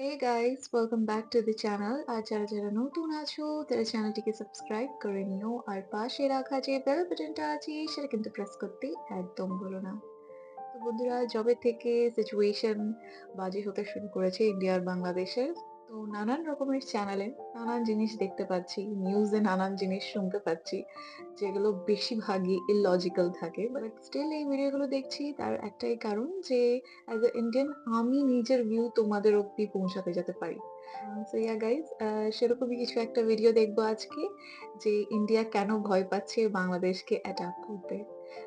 Hey guys, welcome back to the channel. আর যারা নতুন আছো তারা চ্যানেলটিকে সাবস্ক্রাইব করে নিও আর পাশে রাখা যে বেল বাটনটা আছে সেটা কিন্তু প্রেস করতে একদম ভুলো না। তো বন্ধুরা যবে থেকে সিচুয়েশন বাজে হতে শুরু করেছে ইন্ডিয়া আর বাংলাদেশের, তো নানান রকমের চ্যানেলে নানান জিনিস দেখতে পাচ্ছি, নিউজে নানান জিনিস শুনতে পাচ্ছি যেগুলো বেশিরভাগই ইললজিক্যাল থাকে, বাট স্টিল এই ভিডিওগুলো দেখছি তার একটাই কারণ যে অ্যাজ এ ইন্ডিয়ান আমি নিজের ভিউ তোমাদের অব্দি পৌঁছাতে যেতে পারি। সো ইয়া গাইজ, সেরকমই কিছু একটা ভিডিও দেখবো আজকে, যে ইন্ডিয়া কেন ভয় পাচ্ছে বাংলাদেশকে অ্যাটাক করতে।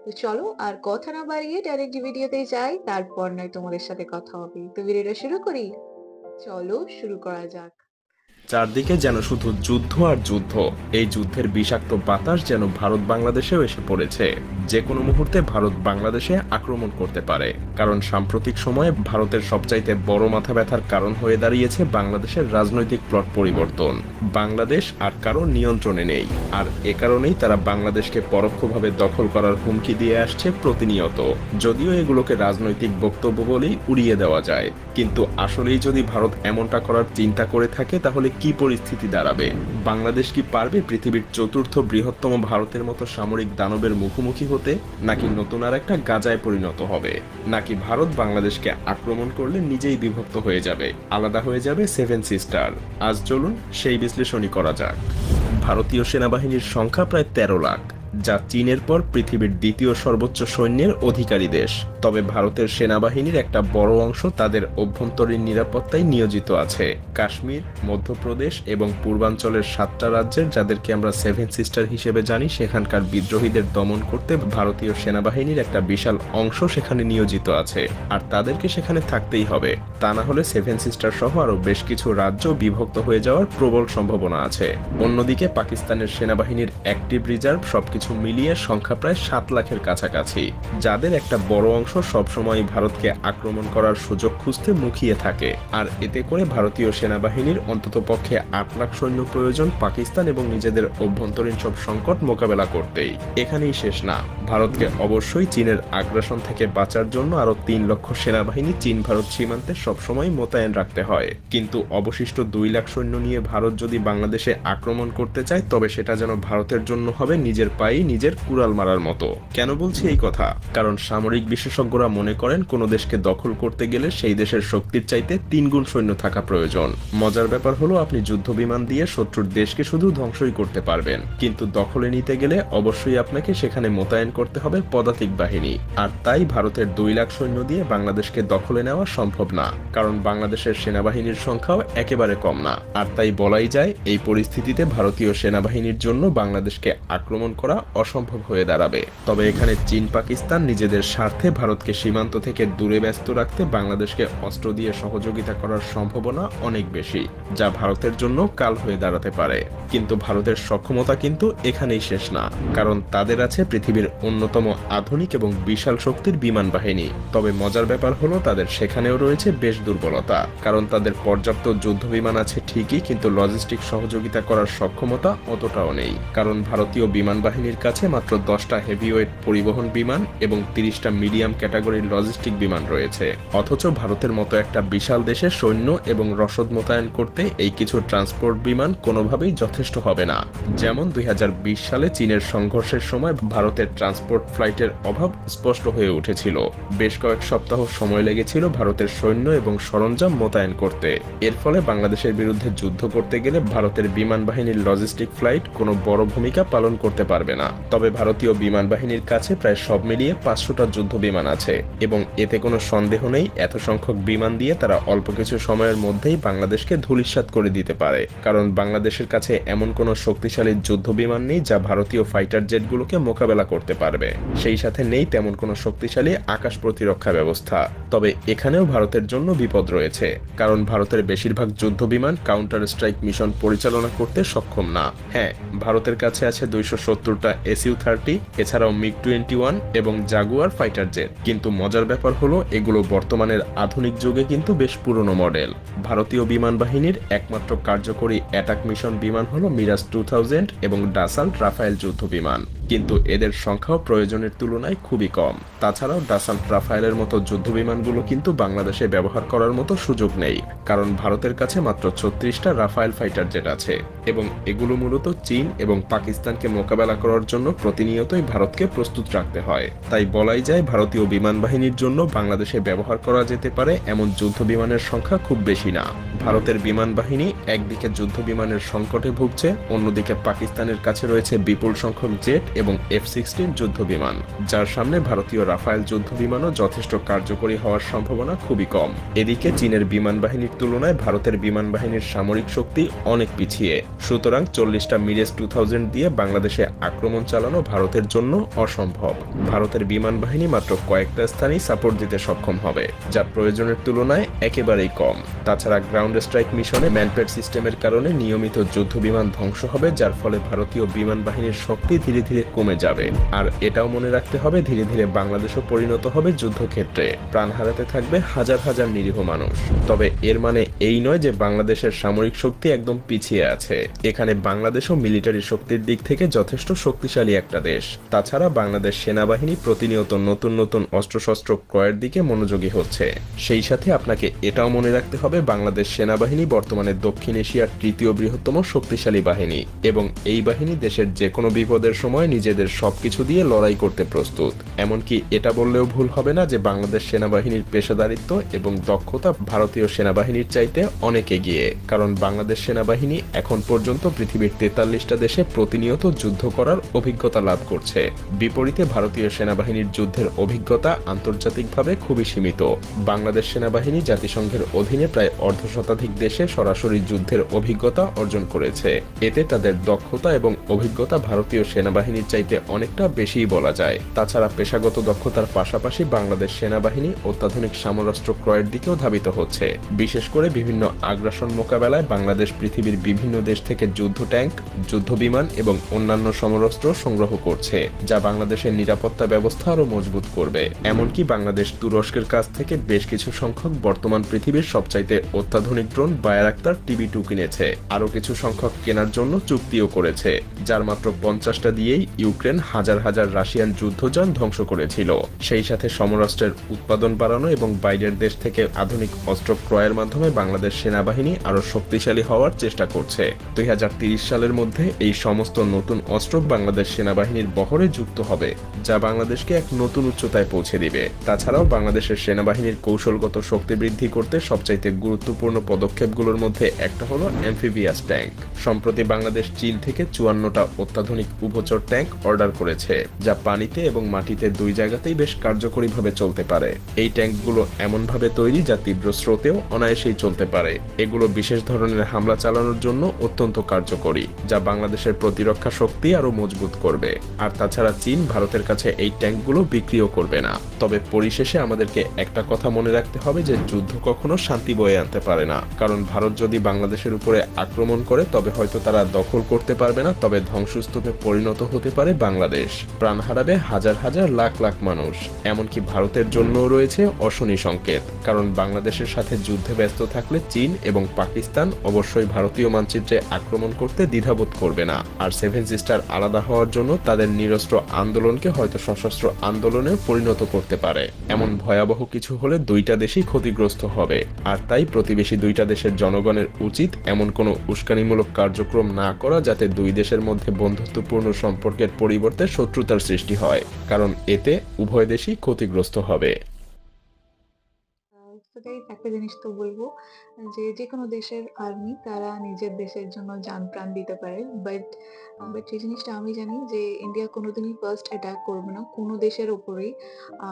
তো চলো আর কথা না বাড়িয়ে ডাইরেক্ট ভিডিওতে যাই, তারপর নয় তোমাদের সাথে কথা হবে। তো ভিডিওটা শুরু করি, চলো শুরু করা যাক। চারদিকে যেন শুধু যুদ্ধ আর যুদ্ধ। এই যুদ্ধের বিষাক্ত বাতাস যেন ভারত বাংলাদেশেও এসে পড়েছে। যে কোনো মুহূর্তে ভারত বাংলাদেশে আক্রমণ করতে পারে, কারণ সাম্প্রতিক সময়ে ভারতের সবচাইতে বড় মাথা ব্যথার কারণ হয়ে দাঁড়িয়েছে বাংলাদেশের রাজনৈতিক প্লট পরিবর্তন। বাংলাদেশ আর কারো নিয়ন্ত্রণে নেই, আর এ কারণেই তারা বাংলাদেশকে পরোক্ষভাবে দখল করার হুমকি দিয়ে আসছে প্রতিনিয়ত। যদিও এগুলোকে রাজনৈতিক বক্তব্য বলেই উড়িয়ে দেওয়া যায়, কিন্তু আসলেই যদি ভারত এমনটা করার চিন্তা করে থাকে তাহলে কি পরিস্থিতি দাঁড়াবে? বাংলাদেশ কি পারবে পৃথিবীর চতুর্থ বৃহত্তম ভারতের মতো সামরিক দানবের মুখোমুখি হতে, নাকি নতুন আর একটা গাজায় পরিণত হবে? নাকি ভারত বাংলাদেশকে আক্রমণ করলে নিজেই বিভক্ত হয়ে যাবে, আলাদা হয়ে যাবে সেভেন সিস্টার? আজ চলুন সেই বিশ্লেষণই করা যাক। ভারতীয় সেনাবাহিনীর সংখ্যা প্রায় ১৩ লাখ, যা চীনের পর পৃথিবীর দ্বিতীয় সর্বোচ্চ সৈন্যের অধিকারী দেশ। তবে ভারতের সেনাবাহিনীর একটা বড় অংশ তাদের অভ্যন্তরীণ নিরাপত্তায় নিয়োজিত আছে। কাশ্মীর, মধ্যপ্রদেশ এবং পূর্বাঞ্চলের 7টা রাজ্যের, যাদেরকে আমরা সেভেন সিস্টার হিসেবে জানি, সেখানকার বিদ্রোহীদের দমন করতে ভারতীয় সেনাবাহিনীর একটা বিশাল অংশ সেখানে নিয়োজিত আছে, আর তাদেরকে সেখানে থাকতেই হবে। তা না হলে সেভেন সিস্টার সহ আরও বেশ কিছু রাজ্য বিভক্ত হয়ে যাওয়ার প্রবল সম্ভাবনা আছে। অন্যদিকে পাকিস্তানের সেনাবাহিনীর অ্যাক্টিভ রিজার্ভ সবকিছু মিলিয়ে সংখ্যা প্রায় 7 লাখের কাছাকাছি, যাদের একটা বড় অংশ সবসময় ভারতকে আক্রমণ করার সুযোগ খুঁজতে মুখিয়ে থাকে। আর এতে করে ভারতীয় সেনাবাহিনীর অন্ততপক্ষে 8 লাখ সৈন্য প্রয়োজন পাকিস্তান এবং নিজেদের অভ্যন্তরীণ সব সংকট মোকাবেলা করতেই। এখানেই শেষ না, ভারতকে অবশ্যই চীনের আগ্রাসন থেকে বাঁচার জন্য আরো 3 লক্ষ সেনাবাহিনী চীন ভারত সীমান্তে সবসময় মোতায়েন রাখতে হয়। কিন্তু অবশিষ্ট 2 লাখ সৈন্য নিয়ে ভারত যদি বাংলাদেশে আক্রমণ করতে চায়, তবে সেটা যেন ভারতের জন্য হবে নিজের পায়ে নিজের কুড়াল মারার মতো। কেন বলছি এই কথা? কারণ সামরিক বিশেষজ্ঞরা মনে করেন কোনো দেশকে দখল করতে গেলে সেই দেশের শক্তির চাইতে 3 গুণ সৈন্য থাকা প্রয়োজন। মজার ব্যাপার হলো, আপনি যুদ্ধ বিমান দিয়ে শত্রুর দেশকে শুধু ধ্বংসই করতে পারবেন, কিন্তু দখলে নিতে গেলে অবশ্যই আপনাকে সেখানে মোতায়েন করতে হবে পদাতিক বাহিনী। আর তাই ভারতের 2 লাখ সৈন্য দিয়ে বাংলাদেশকে দখলে নেওয়া সম্ভব না, কারণ বাংলাদেশের সেনাবাহিনীর সংখ্যাও একেবারে কম না। আর তাই বলাই যায়, এই পরিস্থিতিতে ভারতীয় সেনাবাহিনীর জন্য বাংলাদেশকে আক্রমণ করা অসম্ভব হয়ে দাঁড়াবে। তবে এখানে চীন পাকিস্তান নিজেদের স্বার্থে ভারতকে সীমান্ত থেকে দূরে ব্যস্ত রাখতে বাংলাদেশকে অস্ত্র দিয়ে সহযোগিতা করার সম্ভাবনা অনেক বেশি, যা ভারতের জন্য কাল হয়ে দাঁড়াতে পারে। কিন্তু ভারতের সক্ষমতা কিন্তু এখানেই শেষ না, কারণ তাদের আছে পৃথিবীর অন্যতম আধুনিক এবং বিশাল শক্তির বিমান বাহিনী। তবে মজার ব্যাপার হলো, তাদের সেখানেও রয়েছে বেশ দুর্বলতা, কারণ তাদের পর্যাপ্ত যুদ্ধ বিমান আছে ঠিকই, কিন্তু লজিস্টিক সহযোগিতা করার সক্ষমতা অতটাও নেই। কারণ ভারতীয় বিমান বাহিনীর কাছে মাত্র 10টা হেভিওয়েট পরিবহন বিমান এবং 30টা মিডিয়াম ক্যাটাগরির লজিস্টিক বিমান রয়েছে। অথচ ভারতের মতো একটা বিশাল দেশে সৈন্য এবং রসদ মোতায়েন করতে এই কিছু ট্রান্সপোর্ট বিমান কোনোভাবেই যথেষ্ট হবে না। যেমন 2020 সালে চীনের সংঘর্ষের সময় ভারতের ট্রান্সপোর্ট ফ্লাইটের অভাব স্পষ্ট হয়ে উঠেছিল। বেশ কয়েক সপ্তাহ সময় লেগেছিল ভারতের সৈন্য এবং সরঞ্জাম মোতায়েন করতে। এর ফলে বাংলাদেশের বিরুদ্ধে যুদ্ধ করতে গেলে ভারতের বিমান বাহিনীর লজিস্টিক ফ্লাইট কোনো বড় ভূমিকা পালন করতে পারবে না। তবে ভারতীয় বিমান বাহিনীর কাছে প্রায় সব মিলিয়ে 500টা যুদ্ধ বিমান আছে, এবং এতে কোনো সন্দেহ নেই এত সংখ্যক বিমান দিয়ে তারা অল্প কিছু সময়ের মধ্যেই বাংলাদেশকে ধূলিসাৎ করে দিতে পারে। কারণ বাংলাদেশের কাছে এমন কোনো শক্তিশালী যুদ্ধ বিমান নেই যা ভারতীয় ফাইটার জেটগুলোকে মোকাবেলা করতে পারবে। সেই সাথে নেই তেমন কোনো শক্তিশালী আকাশ প্রতিরক্ষা ব্যবস্থা। তবে এখানেও ভারতের জন্য বিপদ রয়েছে, কারণ ভারতের বেশিরভাগ যুদ্ধ বিমান কাউন্টার স্ট্রাইক মিশন পরিচালনা করতে সক্ষম না। হ্যাঁ, ভারতের কাছে আছে 270টা SU-30, এছাড়াও MiG-21 এবং জাগুয়ার ফাইটার জেট, কিন্তু মজার ব্যাপার হলো এগুলো বর্তমানের আধুনিক যুগে কিন্তু বেশ পুরনো মডেল। ভারতীয় বিমান বাহিনীর একমাত্র কার্যকরী অ্যাটাক মিশন বিমান হলো মিরাজ 2000 এবং ডাসাল্ট রাফায়েল যুদ্ধ বিমান, কিন্তু এদের সংখ্যাও প্রয়োজনের তুলনায় খুবই কম। তাছাড়াও ডাসাল্ট রাফায়েলের মতো যুদ্ধ বিমানগুলো কিন্তু বাংলাদেশে ব্যবহার করার মতো সুযোগ নেই, কারণ ভারতের কাছে মাত্র 36টা রাফায়েল ফাইটার জেট আছে এবং এগুলো মূলত চীন এবং পাকিস্তানকে মোকাবেলা করার জন্য প্রতিনিয়তই ভারতকে প্রস্তুত রাখতে হয়। তাই বলাই যায় ভারতীয় বিমান বাহিনীর জন্য বাংলাদেশে ব্যবহার করা যেতে পারে এমন যুদ্ধ বিমানের সংখ্যা খুব বেশি না। ভারতের বিমান বাহিনী একদিকে যুদ্ধ বিমানের সংকটে ভুগছে, অন্যদিকে পাকিস্তানের কাছে রয়েছে বিপুল সংখ্যক জেট এবং F-16 যুদ্ধ বিমান, যার সামনে ভারতীয় রাফায়েল যুদ্ধ বিমানও যথেষ্ট কার্যকরী হওয়ার সম্ভাবনা খুবই কম। এদিকে চীনের বিমান বাহিনীর তুলনায় ভারতের বিমান বাহিনীর সামরিক শক্তি অনেক পিছিয়ে, সুতরাং 40টা মিরাজ 2000 দিয়ে বাংলাদেশে আক্রমণ চালানো ভারতের জন্য অসম্ভব। ভারতের বিমান বাহিনী মাত্র কয়েকটা স্থানেই সাপোর্ট দিতে সক্ষম হবে, যা প্রয়োজনের তুলনায় একেবারেই কম। তাছাড়া গ্রাউন্ড স্ট্রাইক মিশনে ম্যানপেড সিস্টেমের কারণে নিয়মিত যুদ্ধ বিমান ধ্বংস হবে, যার ফলে ভারতীয় বিমান বাহিনীর শক্তি ধীরে ধীরে কমে যাবে। আর এটাও মনে রাখতে হবে ধীরে ধীরে বাংলাদেশও পরিণত হবে যুদ্ধক্ষেত্রে, প্রাণ হারাতে থাকবে হাজার হাজার নিরীহ মানুষ। তবে এর মানে এই নয় যে বাংলাদেশের সামরিক শক্তি একদম পিছিয়ে আছে। এখানে বাংলাদেশও মিলিটারি শক্তির দিক থেকে যথেষ্ট শক্তিশালী একটা দেশ। তাছাড়া বাংলাদেশ সেনাবাহিনী প্রতিনিয়ত নতুন নতুন অস্ত্রশস্ত্র ক্রয়ের দিকে মনোযোগী হচ্ছে। সেই সাথে আপনাকে এটাও মনে রাখতে হবে বাংলাদেশ সেনাবাহিনী বর্তমানে দক্ষিণ এশিয়ার তৃতীয় বৃহত্তম শক্তিশালী বাহিনী এবং এই বাহিনী দেশের যে কোনো বিপদের সময় নিজেদের সবকিছু দিয়ে লড়াই করতে প্রস্তুত। এমনকি এটা বললেও ভুল হবে না যে বাংলাদেশ সেনাবাহিনীর পেশাদারিত্ব এবং দক্ষতা ভারতীয় সেনাবাহিনীর চাইতে অনেক এগিয়ে, কারণ বাংলাদেশ সেনাবাহিনী এখন পর্যন্ত পৃথিবীর 43টা দেশে প্রতিনিয়ত যুদ্ধ করার অভিজ্ঞতা লাভ করছে। বিপরীতে ভারতীয় সেনাবাহিনীর যুদ্ধের অভিজ্ঞতা আন্তর্জাতিকভাবে খুবই সীমিত। বাংলাদেশ সেনাবাহিনী জাতিসংঘের অধীনে প্রায় অর্ধশতাধিক দেশে সরাসরি যুদ্ধের অভিজ্ঞতা অর্জন করেছে। এতে তাদের দক্ষতা এবং অভিজ্ঞতা ভারতীয় সেনাবাহিনীর চাইতে অনেকটা বেশিই বলা যায়। তাছাড়া পেশাগত দক্ষতার পাশাপাশি বাংলাদেশ সেনাবাহিনী অত্যাধুনিক সমরাস্ত্র ক্রয়ের দিকেও ধাবিত হচ্ছে। বিশেষ করে বিভিন্ন আগ্রাসন মোকাবেলায় বাংলাদেশ পৃথিবীর বিভিন্ন দেশ থেকে যুদ্ধ ট্যাঙ্ক, যুদ্ধ বিমান এবং অন্যান্য সমরাস্ত্র সংগ্রহ করছে, যা বাংলাদেশের নিরাপত্তা ব্যবস্থা আরও মজবুত করবে। এমনকি বাংলাদেশ তুরস্কের কাছ থেকে বেশ কিছু সংখ্যক বর্তমান পৃথিবীর সবচাইতে অত্যাধুনিক ড্রোন বায়ারাক্তার TB2 কিনেছে, আরও কিছু সংখ্যক কেনার জন্য চুক্তিও করেছে, যার মাত্র 50টা দিয়েই ইউক্রেন হাজার হাজার রাশিয়ান যুদ্ধযান ধ্বংস করেছিল। সেই সাথে সমরাস্ত্রের উৎপাদন বাড়ানো এবং বাইরের দেশ থেকে আধুনিক অস্ত্র ক্রয়ের মাধ্যমে বাংলাদেশ সেনাবাহিনী আরও শক্তিশালী হওয়ার চেষ্টা করছে। 2030 সালের মধ্যে এই সমস্ত নতুন অস্ত্র বাংলাদেশ সেনাবাহিনীর বহরে যুক্ত হবে, যা বাংলাদেশকে এক নতুন উচ্চতায় পৌঁছে দিবে। তাছাড়াও বাংলাদেশের সেনাবাহিনীর কৌশলগত শক্তি বৃদ্ধি করতে সবচাইতে গুরুত্বপূর্ণ পদক্ষেপগুলোর মধ্যে একটা হলো অ্যাম্ফিবিয়াস ট্যাঙ্ক। সম্প্রতি বাংলাদেশ চীন থেকে 54টা অত্যাধুনিক উভচর ট্যাঙ্ক অর্ডার করেছে, যা পানিতে এবং মাটিতে দুই জায়গাতেই বেশ কার্যকরীভাবে চলতে পারে। এই ট্যাঙ্কগুলো এমনভাবে তৈরি যা তীব্র স্রোতেও অনায়াসেই চলতে পারে। এগুলো বিশেষ ধরনের হামলা চালানোর জন্য অত্যন্ত কার্যকরী, যা বাংলাদেশের প্রতিরক্ষা শক্তি আরও মজবুত করবে। আর তাছাড়া চীন ভারতের কাছে এই ট্যাঙ্কগুলো বিক্রিও করবে না। তবে পরিশেষে আমাদেরকে একটা কথা মনে রাখতে হবে যে যুদ্ধ কখনো শান্তি বয়ে আনতে পারে না, কারণ ভারত যদি বাংলাদেশের উপরে আক্রমণ করে তবে হয়তো তারা দখল করতে পারবে না, তবে ধ্বংসস্তূপে পরিণত হতে পারে বাংলাদেশ। প্রাণ হারাবে হাজার হাজার লাখ লাখ মানুষ। এমনকি ভারতের জন্যও রয়েছে অশনি সংকেত, কারণ বাংলাদেশের সাথে যুদ্ধে ব্যস্ত থাকলে চীন এবং পাকিস্তান অবশ্যই ভারতীয় মানচিত্রে আক্রমণ করতে দ্বিধাবোধ করবে না। আর সেভেন সিস্টার আলাদা হওয়ার জন্য তাদের নিরস্ত্র আন্দোলনকে হয়তো সশস্ত্র আন্দোলনে পরিণত করতে পারে। এমন ভয়াবহ কিছু হলে দুইটা দেশই ক্ষতিগ্রস্ত হবে। আর তাই প্রতিবেশী দুইটা দেশের জনগণের উচিত এমন কোনো উস্কানিমূলক কার্যক্রম না করা যাতে দুই দেশের মধ্যে বন্ধুত্বপূর্ণ সম্পর্কের পরিবর্তে শত্রুতার সৃষ্টি হয়, কারণ এতে উভয় দেশই ক্ষতিগ্রস্ত হবে। তো গাইস একটা জিনিস তো বলবো যে যেকোনো দেশের আর্মি তারা নিজের দেশের জন্য জান প্রাণ দিতে পারে, বাট যে জিনিসটা আমি জানি যে ইন্ডিয়া কোনোদিনই ফার্স্ট অ্যাটাক করবে না কোনো দেশের উপরেই।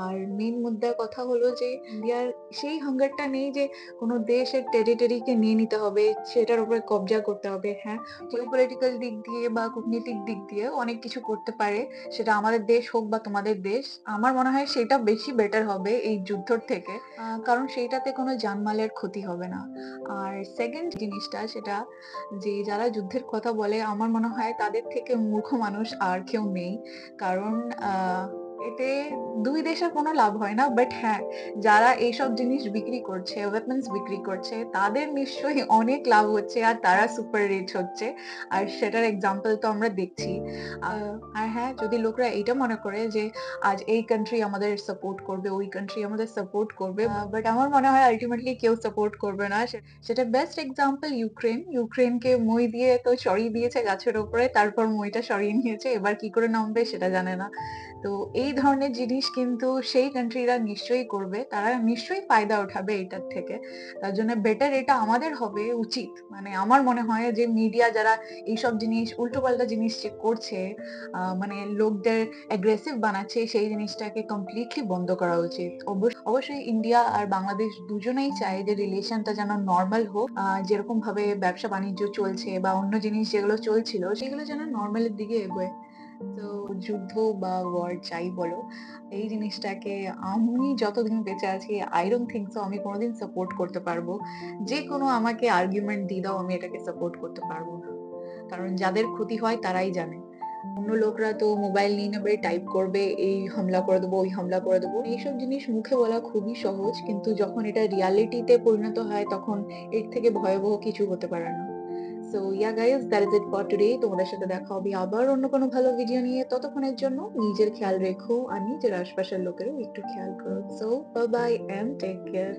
আর মেইন মুদ্রার কথা হলো যে ইন্ডিয়ার সেই হাঙ্গারটা নেই যে কোনো দেশের টেরিটরিকে নিয়ে নিতে হবে, সেটার উপরে কবজা করতে হবে। হ্যাঁ, জিওপলিটিক্যাল দিক দিয়ে বা কূটনীতিক দিক দিয়ে অনেক কিছু করতে পারে, সেটা আমাদের দেশ হোক বা তোমাদের দেশ। আমার মনে হয় সেটা বেশি বেটার হবে এই যুদ্ধর থেকে, কারণ সেইটাতে কোনো জানমালের ক্ষতি হবে না। আর সেকেন্ড জিনিসটা সেটা যে যারা যুদ্ধের কথা বলে আমার মনে হয় তাদের থেকে মূর্খ মানুষ আর কেউ নেই। কারণ এতে ২ দেশের কোনো লাভ হয় না। বাট হ্যাঁ, যারা এইসব জিনিস বিক্রি করছে, ওয়েপনস বিক্রি করছে, তাদের নিশ্চয়ই অনেক লাভ হচ্ছে আর তারা সুপার রিচ হচ্ছে। আর সেটার এক্সাম্পল তো আমরা দেখছি। আ আর হ্যাঁ, যদি লোকরা এইটা মনে করে যে আজ এই কান্ট্রি আমাদের সাপোর্ট করবে, ওই কান্ট্রি আমাদের সাপোর্ট করবে। বাট আমার মনে হয় আল্টিমেটলি কেউ সাপোর্ট করবে না। সেটার বেস্ট এক্সাম্পল ইউক্রেন। ইউক্রেনকে মই দিয়ে তো সরিয়ে দিয়েছে গাছের উপরে। তারপর মইটা সরিয়ে নিয়েছে। এবার কি করে নামবে সেটা জানে না। তো এই ধরনের জিনিস কিন্তু সেই কান্ট্রিরা নিশ্চয়ই করবে। তারা নিশ্চয়ই ফায়দা উঠাবে এটার থেকে। তার জন্য বেটার এটা আমাদের হবে উচিত। মানে আমার মনে হয় যে মিডিয়া যারা এইসব জিনিস উল্টোপাল্টা জিনিস যে করছে, মানে লোকদের অ্যাগ্রেসিভ বানাচ্ছে সেই জিনিসটাকে কমপ্লিটলি বন্ধ করা উচিত। অবশ্যই ইন্ডিয়া আর বাংলাদেশ দুজনেই চায় যে রিলেশনটা যেন নরমাল হোক। যেরকম ভাবে ব্যবসা-বাণিজ্য চলছে বা অন্য জিনিস যেগুলো চলছিল সেগুলো যেন নরমালের দিকে এগোয়। তো যুদ্ধ বা ওয়ার যাই বলো, এই জিনিসটাকে আমি যতদিন বেঁচে আছি I don't think so আমি কোনদিন সাপোর্ট করতে পারবো। যেকোনো আমাকে আর্গুমেন্ট দিয়ে দাও আমি এটাকে সাপোর্ট করতে পারবো না। কারণ যাদের ক্ষতি হয় তারাই জানে। অন্য লোকরা তো মোবাইল নিয়ে নেবে, টাইপ করবে, এই হামলা করে দেবো, ওই হামলা করে দেবো। এইসব জিনিস মুখে বলা খুবই সহজ, কিন্তু যখন এটা রিয়ালিটিতে পরিণত হয় তখন এর থেকে ভয়াবহ কিছু হতে পারে না। So yeah guys, that is it for today. তোমাদের সাথে দেখা হবে আবার অন্য কোনো ভালো ভিডিও নিয়ে। ততক্ষণের জন্য নিজের খেয়াল রেখো আর নিজের আশপাশের লোকেরও একটু খেয়াল করো। So bye bye and take care.